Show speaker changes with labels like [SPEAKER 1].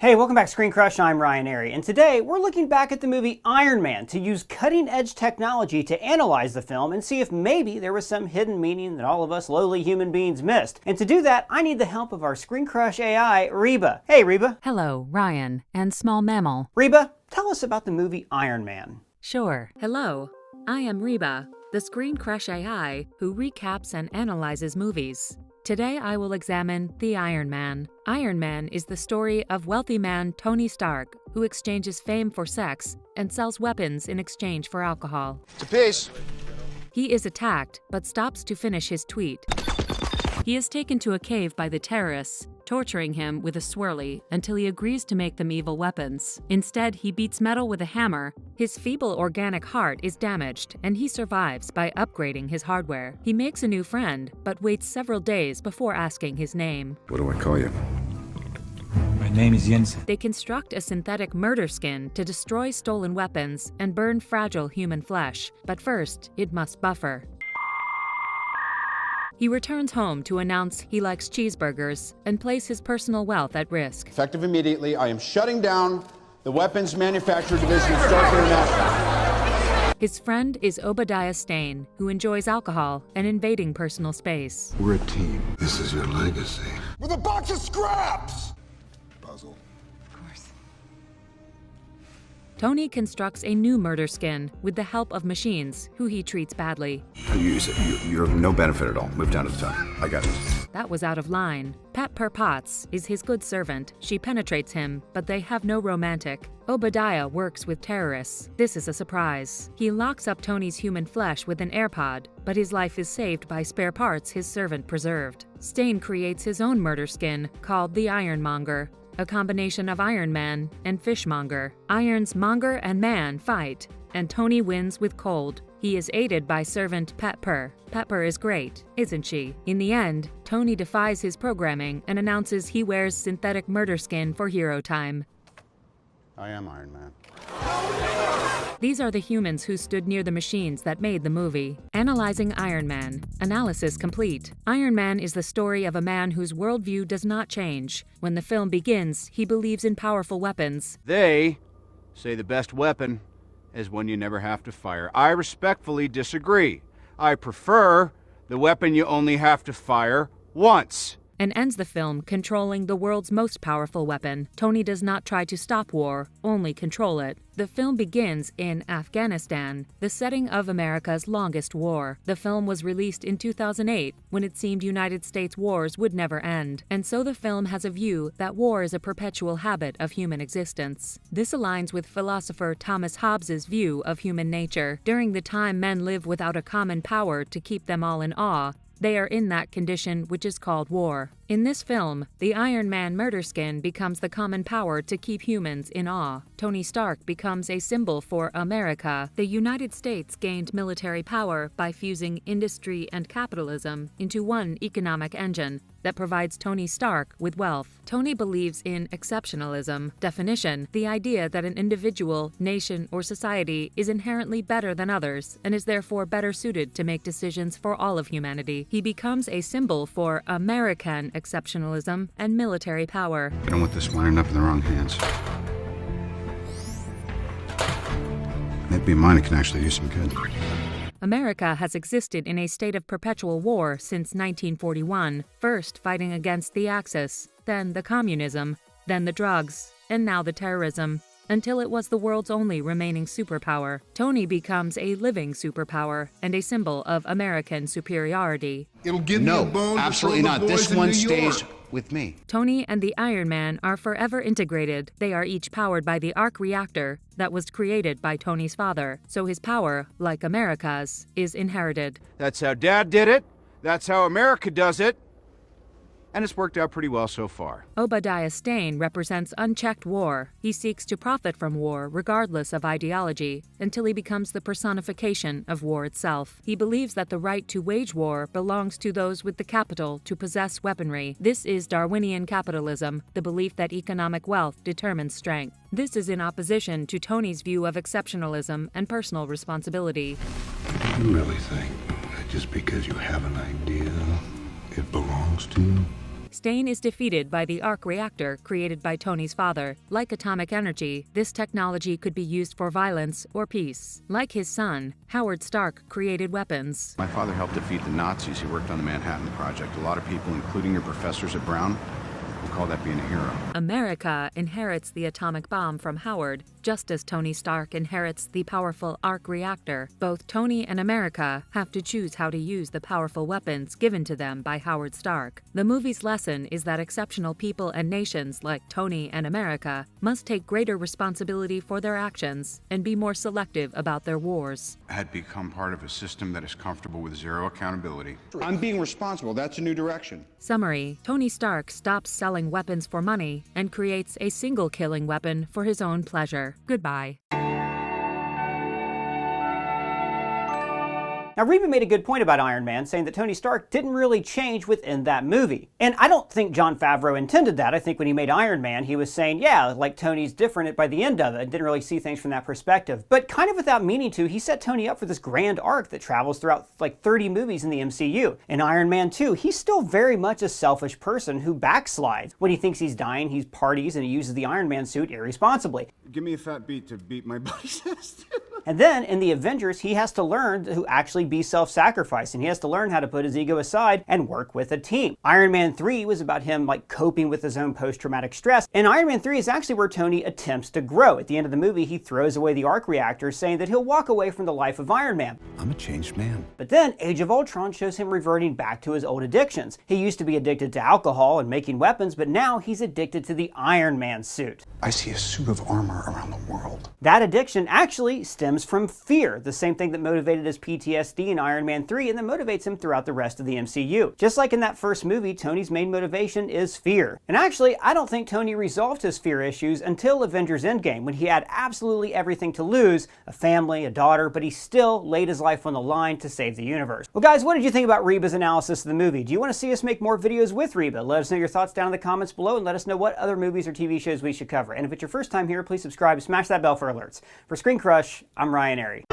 [SPEAKER 1] Hey, welcome back to ScreenCrush. I'm Ryan Arey, and today we're looking back at the movie Iron Man to use cutting-edge technology to analyze the film and see if maybe there was some hidden meaning that all of us lowly human beings missed. And to do that, I need the help of our ScreenCrush AI, Reba. Hey, Reba.
[SPEAKER 2] Hello, Ryan, and small mammal.
[SPEAKER 1] Reba, tell us about the movie Iron Man.
[SPEAKER 2] Sure. Hello, I am Reba, the ScreenCrush AI who recaps and analyzes movies. Today I will examine The Iron Man. Iron Man is the story of wealthy man Tony Stark, who exchanges fame for sex and sells weapons in exchange for alcohol.
[SPEAKER 3] To peace.
[SPEAKER 2] He is attacked, but stops to finish his tweet. He is taken to a cave by the terrorists, torturing him with a swirly until he agrees to make them evil weapons. Instead, he beats metal with a hammer. His feeble organic heart is damaged, and he survives by upgrading his hardware. He makes a new friend, but waits several days before asking his name.
[SPEAKER 3] What do I call you?
[SPEAKER 4] My name is Jens.
[SPEAKER 2] They construct a synthetic murder skin to destroy stolen weapons and burn fragile human flesh, but first, it must buffer. He returns home to announce he likes cheeseburgers and place his personal wealth at risk.
[SPEAKER 5] Effective immediately, I am shutting down the weapons manufacturer division of Stark International.
[SPEAKER 2] His friend is Obadiah Stane, who enjoys alcohol and invading personal space.
[SPEAKER 6] We're a team. This is your legacy.
[SPEAKER 3] With a box of scraps!
[SPEAKER 6] Puzzle.
[SPEAKER 2] Tony constructs a new murder skin with the help of machines, who he treats badly.
[SPEAKER 3] You're of no benefit at all. Move down to the top. I got it.
[SPEAKER 2] That was out of line. Pepper Potts is his good servant. She penetrates him, but they have no romantic. Obadiah works with terrorists. This is a surprise. He locks up Tony's human flesh with an AirPod, but his life is saved by spare parts his servant preserved. Stane creates his own murder skin, called the Ironmonger, a combination of Iron Man and Fishmonger. Iron's Monger and Man fight, and Tony wins with cold. He is aided by servant Pepper. Pepper is great, isn't she? In the end, Tony defies his programming and announces he wears synthetic murder skin for hero time.
[SPEAKER 5] I am Iron Man.
[SPEAKER 2] These are the humans who stood near the machines that made the movie. Analyzing Iron Man. Analysis complete. Iron Man is the story of a man whose worldview does not change. When the film begins, he believes in powerful weapons.
[SPEAKER 7] They say the best weapon is one you never have to fire. I respectfully disagree. I prefer the weapon you only have to fire once.
[SPEAKER 2] And ends the film controlling the world's most powerful weapon. Tony does not try to stop war, only control it. The film begins in Afghanistan, the setting of America's longest war. The film was released in 2008, when it seemed United States wars would never end. And so the film has a view that war is a perpetual habit of human existence. This aligns with philosopher Thomas Hobbes's view of human nature. During the time men live without a common power to keep them all in awe, they are in that condition which is called war. In this film, the Iron Man murder skin becomes the common power to keep humans in awe. Tony Stark becomes a symbol for America. The United States gained military power by fusing industry and capitalism into one economic engine that provides Tony Stark with wealth. Tony believes in exceptionalism. Definition: the idea that an individual, nation, or society is inherently better than others and is therefore better suited to make decisions for all of humanity. He becomes a symbol for American exceptionalism and military power.
[SPEAKER 3] I don't want this winding up in the wrong hands. Maybe mine can actually do some good.
[SPEAKER 2] America has existed in a state of perpetual war since 1941, first fighting against the Axis, then the communism, then the drugs, and now the terrorism, until it was the world's only remaining superpower. Tony becomes a living superpower and a symbol of American superiority.
[SPEAKER 6] It'll give me a bone to
[SPEAKER 3] absolutely
[SPEAKER 6] throw
[SPEAKER 3] not.
[SPEAKER 6] the boys
[SPEAKER 3] This
[SPEAKER 6] in
[SPEAKER 3] one
[SPEAKER 6] New
[SPEAKER 3] stays
[SPEAKER 6] York.
[SPEAKER 3] with me.
[SPEAKER 2] Tony and the Iron Man are forever integrated. They are each powered by the arc reactor that was created by Tony's father, so his power, like America's, is inherited.
[SPEAKER 7] That's how Dad did it. That's how America does it. And it's worked out pretty well so far.
[SPEAKER 2] Obadiah Stane represents unchecked war. He seeks to profit from war regardless of ideology until he becomes the personification of war itself. He believes that the right to wage war belongs to those with the capital to possess weaponry. This is Darwinian capitalism, the belief that economic wealth determines strength. This is in opposition to Tony's view of exceptionalism and personal responsibility.
[SPEAKER 6] You really think that just because you have an idea, it belongs to you?
[SPEAKER 2] Stain is defeated by the arc reactor created by Tony's father. Like atomic energy, this technology could be used for violence or peace. Like his son, Howard Stark created weapons.
[SPEAKER 3] My father helped defeat the Nazis. He worked on the Manhattan Project. A lot of people, including your professors at Brown, will call that being a hero.
[SPEAKER 2] America inherits the atomic bomb from Howard, just as Tony Stark inherits the powerful arc reactor. Both Tony and America have to choose how to use the powerful weapons given to them by Howard Stark. The movie's lesson is that exceptional people and nations like Tony and America must take greater responsibility for their actions and be more selective about their wars.
[SPEAKER 3] I had become part of a system that is comfortable with zero accountability.
[SPEAKER 5] I'm being responsible. That's a new direction.
[SPEAKER 2] Summary: Tony Stark stops selling weapons for money and creates a single killing weapon for his own pleasure. Goodbye.
[SPEAKER 1] Now, Reba made a good point about Iron Man, saying that Tony Stark didn't really change within that movie. And I don't think Jon Favreau intended that. I think when he made Iron Man, he was saying, yeah, like Tony's different by the end of it. Didn't really see things from that perspective. But kind of without meaning to, he set Tony up for this grand arc that travels throughout like 30 movies in the MCU. In Iron Man 2, he's still very much a selfish person who backslides. When he thinks he's dying, he parties and he uses the Iron Man suit irresponsibly.
[SPEAKER 3] Give me a fat beat to beat my buddy's ass.
[SPEAKER 1] And then in the Avengers, he has to learn to actually be self-sacrificing. He has to learn how to put his ego aside and work with a team. Iron Man 3 was about him like coping with his own post-traumatic stress. And Iron Man 3 is actually where Tony attempts to grow. At the end of the movie, he throws away the arc reactor, saying that he'll walk away from the life of Iron Man.
[SPEAKER 3] I'm a changed man.
[SPEAKER 1] But then Age of Ultron shows him reverting back to his old addictions. He used to be addicted to alcohol and making weapons, but now he's addicted to the Iron Man suit.
[SPEAKER 6] I see a suit of armor around the world.
[SPEAKER 1] That addiction actually stems from fear, the same thing that motivated his PTSD in Iron Man 3 and that motivates him throughout the rest of the MCU. Just like in that first movie, Tony's main motivation is fear. And actually, I don't think Tony resolved his fear issues until Avengers Endgame, when he had absolutely everything to lose, a family, a daughter, but he still laid his life on the line to save the universe. Well guys, what did you think about Reba's analysis of the movie? Do you want to see us make more videos with Reba? Let us know your thoughts down in the comments below and let us know what other movies or TV shows we should cover. And if it's your first time here, please subscribe and smash that bell for alerts. For ScreenCrush, I'm Ryan Arey.